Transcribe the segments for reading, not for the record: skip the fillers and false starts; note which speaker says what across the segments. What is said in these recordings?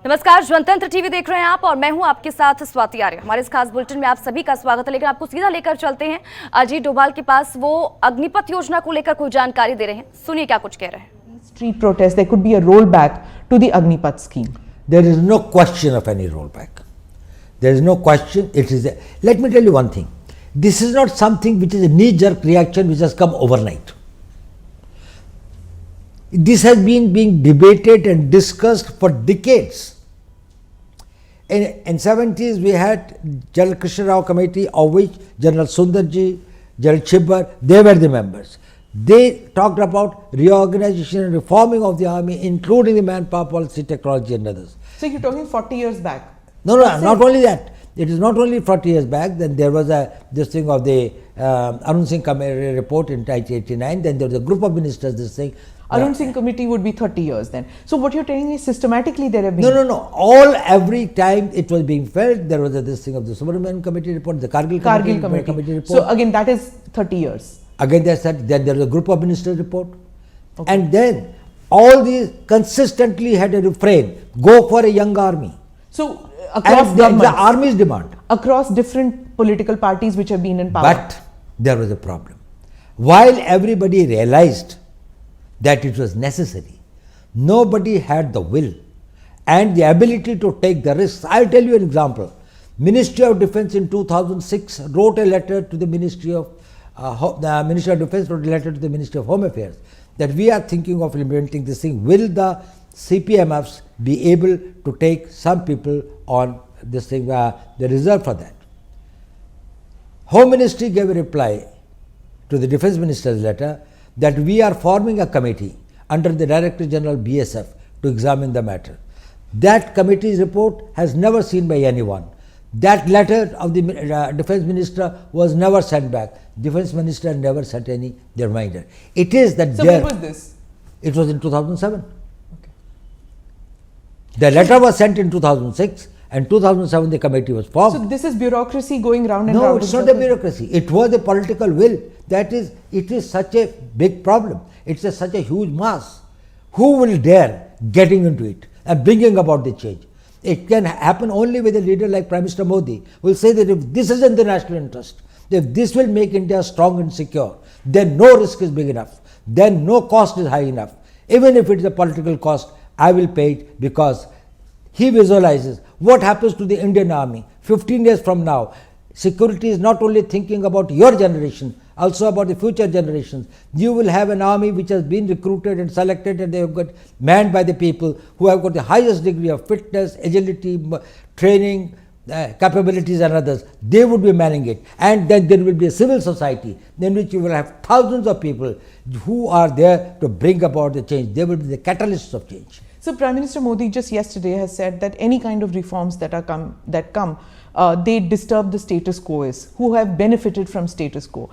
Speaker 1: नमस्कार, जनतंत्र टीवी देख रहे हैं आप और मैं हूं आपके साथ स्वाति आर्य। हमारे इस खास बुलेटिन में आप सभी का स्वागत है, लेकिन आपको सीधा लेकर चलते हैं अजीत डोभाल के पास। वो अग्निपथ योजना को लेकर कोई जानकारी दे रहे हैं, सुनिए क्या कुछ कह रहे हैं।
Speaker 2: Street protest, there could be a rollback to the Agnipath scheme.
Speaker 3: There is no question of any rollback. There is no question. It is. Let me tell you one thing. This is not something which is a knee-jerk reaction which has come overnight. This has been being debated and discussed for decades. In 70s, we had General Krishna Rao Committee, of which General Sundarji, General Chibbar, they were the members. They talked about reorganization and reforming of the army, including the manpower policy, technology and others.
Speaker 2: So you're talking 40 years back?
Speaker 3: No, not only that. It is not only 40 years back. Then there was this thing of the Arun Singh Committee report in 1989. Then there was a group of ministers, this thing.
Speaker 2: Arun Singh Committee would be 30 years then. So what you're telling me is systematically there have been...
Speaker 3: No. Every time it was being felt, there was this thing of the Subramanian Committee report, the Kargil Committee report.
Speaker 2: So again, that is 30 years.
Speaker 3: Again, then there was a group of ministers report. Okay. And then all these consistently had a refrain, go for a young army.
Speaker 2: So across
Speaker 3: the army's demand.
Speaker 2: Across different political parties which have been in power.
Speaker 3: But there was a problem. While everybody realized that it was necessary, nobody had the will and the ability to take the risks. I'll tell you an example. Ministry of Defence in 2006 wrote a letter to the Ministry of Defence wrote a letter to the Ministry of Home Affairs that we are thinking of implementing this thing. Will the CPMFs be able to take some people on this thing, the reserve for that? Home Ministry gave a reply to the Defence Minister's letter that we are forming a committee under the Director General BSF to examine the matter. That committee's report has never seen by anyone. That letter of the Defence Minister was never sent back. Defence Minister never sent any reminder. It is that
Speaker 2: So when was this?
Speaker 3: It was in 2007. Okay. The letter was sent in 2006 and 2007 the committee was formed.
Speaker 2: So this is bureaucracy going round and round?
Speaker 3: No, it's not a bureaucracy. It was a political will. That is, it is such a big problem. It's such a huge mass. Who will dare getting into it and bringing about the change? It can happen only with a leader like Prime Minister Modi, who will say that if this is in the national interest, if this will make India strong and secure, then no risk is big enough, then no cost is high enough. Even if it is a political cost, I will pay it, because he visualizes what happens to the Indian army 15 years from now. Security is not only thinking about your generation, also about the future generations. You will have an army which has been recruited and selected, and they have got manned by the people who have got the highest degree of fitness, agility, training, capabilities and others. They would be manning it. And then there will be a civil society in which you will have thousands of people who are there to bring about the change. They will be the catalysts of change.
Speaker 2: So Prime Minister Modi just yesterday has said that any kind of reforms that come, they disturb the status quo, who have benefited from status quo.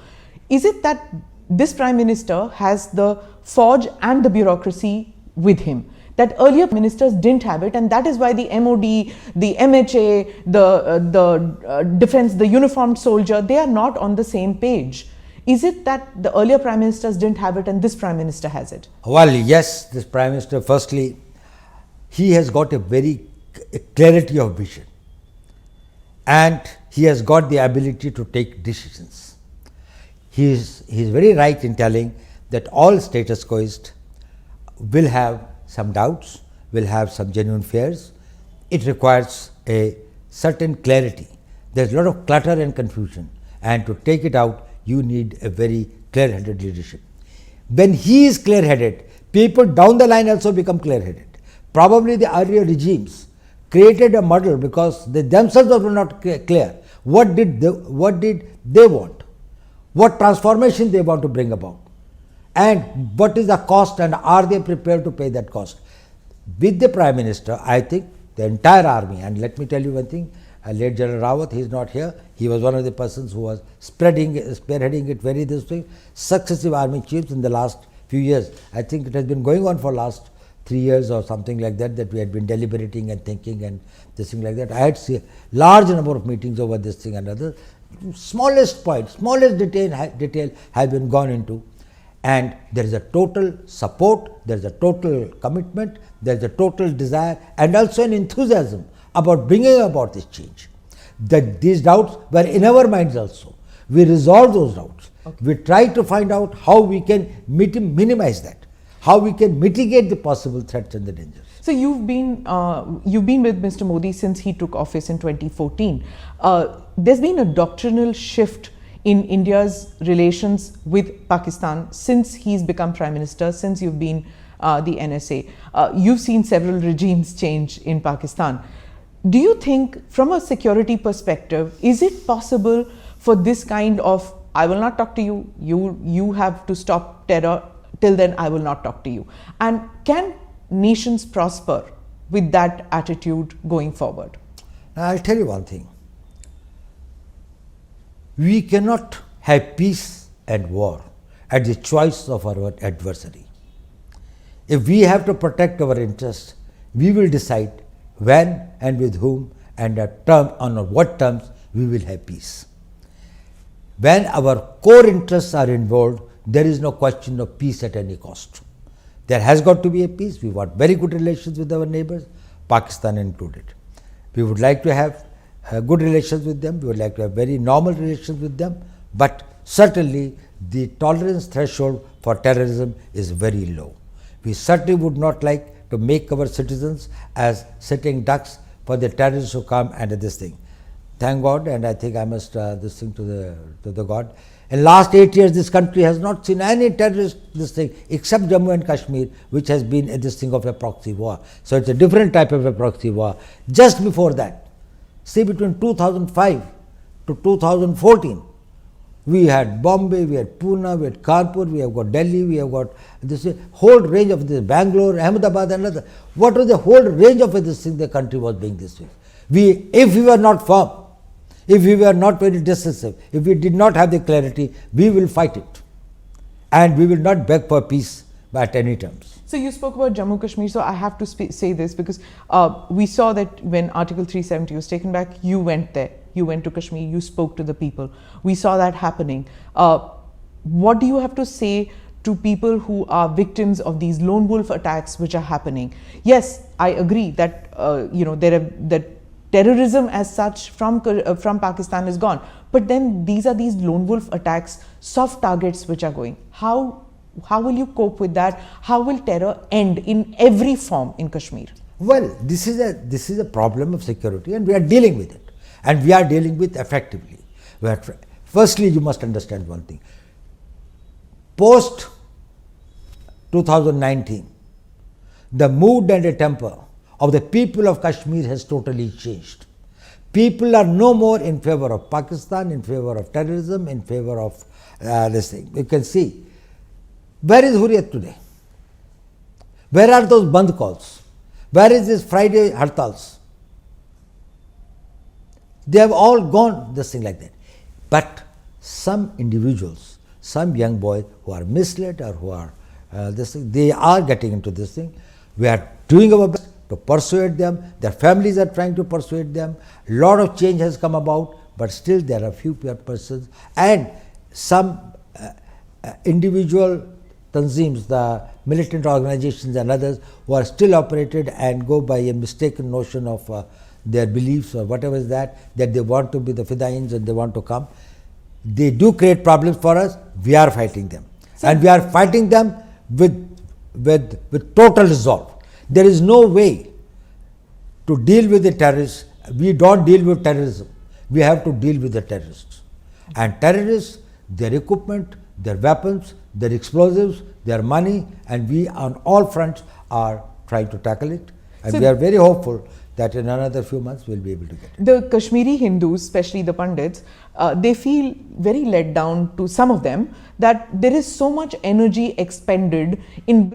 Speaker 2: Is it that this Prime Minister has the forge and the bureaucracy with him, that earlier ministers didn't have it, and that is why the MOD, the MHA, the defense, the uniformed soldier, they are not on the same page? Is it that the earlier Prime Ministers didn't have it and this Prime Minister has it?
Speaker 3: Well, yes, this Prime Minister, firstly, he has got a very clarity of vision, and he has got the ability to take decisions. He is very right in telling that all status quoists will have some doubts, will have some genuine fears. It requires a certain clarity. There is a lot of clutter and confusion, and to take it out, you need a very clear-headed leadership. When he is clear-headed, people down the line also become clear-headed. Probably the earlier regimes created a muddle because they themselves were not clear. What did they want? What transformation they want to bring about? And what is the cost, and are they prepared to pay that cost? With the Prime Minister, I think the entire army, and let me tell you one thing, late General Rawat, he is not here. He was one of the persons who was spearheading it very this way. Successive army chiefs in the last few years. I think it has been going on for last 3 years or something like that, that we had been deliberating and thinking and this thing like that. I had seen large number of meetings over this thing and others. Smallest point, smallest detail has been gone into. and there is a total support, there is a total commitment, there is a total desire and also an enthusiasm about bringing about this change. That these doubts were in our minds also. We resolved those doubts. Okay. We tried to find out how we can minimize that, how we can mitigate the possible threats and the dangers.
Speaker 2: So you've been with Mr. Modi since he took office in 2014. There's been a doctrinal shift in India's relations with Pakistan since he's become Prime Minister, since you've been the NSA. You've seen several regimes change in Pakistan. Do you think, from a security perspective, is it possible for this kind of, I will not talk to you, you have to stop terror, till then I will not talk to you? And can nations prosper with that attitude going forward?
Speaker 3: Now, I'll tell you one thing. We cannot have peace and war at the choice of our adversary. If we have to protect our interests, we will decide when and with whom and on what terms we will have peace. When our core interests are involved, there is no question of peace at any cost. There has got to be a peace. We want very good relations with our neighbors, Pakistan included. We would like to have good relations with them. We would like to have very normal relations with them. But certainly the tolerance threshold for terrorism is very low. We certainly would not like to make our citizens as sitting ducks for the terrorists who come and this thing. Thank God, and I think I must this thing to the God. In last 8 years, this country has not seen any terrorist this thing except Jammu and Kashmir, which has been this thing of a proxy war. So it's a different type of a proxy war. Just before that, see, between 2005 to 2014, we had Bombay, we had Pune, we had Kanpur, we have got Delhi, we have got this whole range of this, Bangalore, Ahmedabad and other. What was the whole range of this thing the country was being this way? If we were not firm, if we were not very decisive, if we did not have the clarity, we will fight it. And we will not beg for peace at any terms.
Speaker 2: So you spoke about Jammu Kashmir, so I have to say this because we saw that when Article 370 was taken back, you went there. You went to Kashmir, you spoke to the people. We saw that happening. What do you have to say to people who are victims of these lone wolf attacks which are happening? Yes, I agree that that terrorism as such from Pakistan is gone, but then these are these lone wolf attacks, soft targets which are going. How will you cope with that? How will terror end in every form in Kashmir?
Speaker 3: Well, this is a problem of security, and we are dealing with it. And we are dealing with effectively. Firstly, you must understand one thing. Post 2019, the mood and the temper of the people of Kashmir has totally changed. People are no more in favor of Pakistan, in favor of terrorism, in favor of this thing. You can see. Where is Hurriyat today? Where are those Bandh calls? Where is this Friday Hartals? They have all gone this thing like that. But some individuals, some young boys who are misled or who are this thing, they are getting into this thing. We are doing our best to persuade them. Their families are trying to persuade them. A lot of change has come about, but still there are few persons and some individual tanzeems, the militant organizations and others who are still operated and go by a mistaken notion of their beliefs or whatever is that they want to be the Fidains and they want to come. They do create problems for us. We are fighting them. And we are fighting them with total resolve. There is no way to deal with the terrorists. We don't deal with terrorism. We have to deal with the terrorists. And terrorists, their equipment, their weapons, their explosives, their money, and we on all fronts are trying to tackle it. And we are very hopeful that in another few months we'll be able to get it.
Speaker 2: The Kashmiri Hindus, especially the Pandits, they feel very let down, to some of them, that there is so much energy expended in.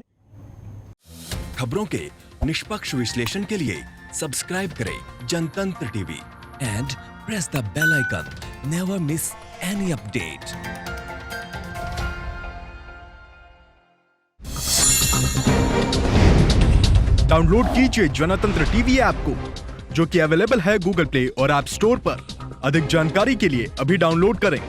Speaker 4: खबरों के निष्पक्ष विश्लेषण के लिए subscribe करें Jantantra TV and press the bell icon. Never miss any update. Download कीजिए Jantantra TV app को, जो कि अवेलेबल है गूगल प्ले और ऐप स्टोर पर। अधिक जानकारी के लिए अभी डाउनलोड करें।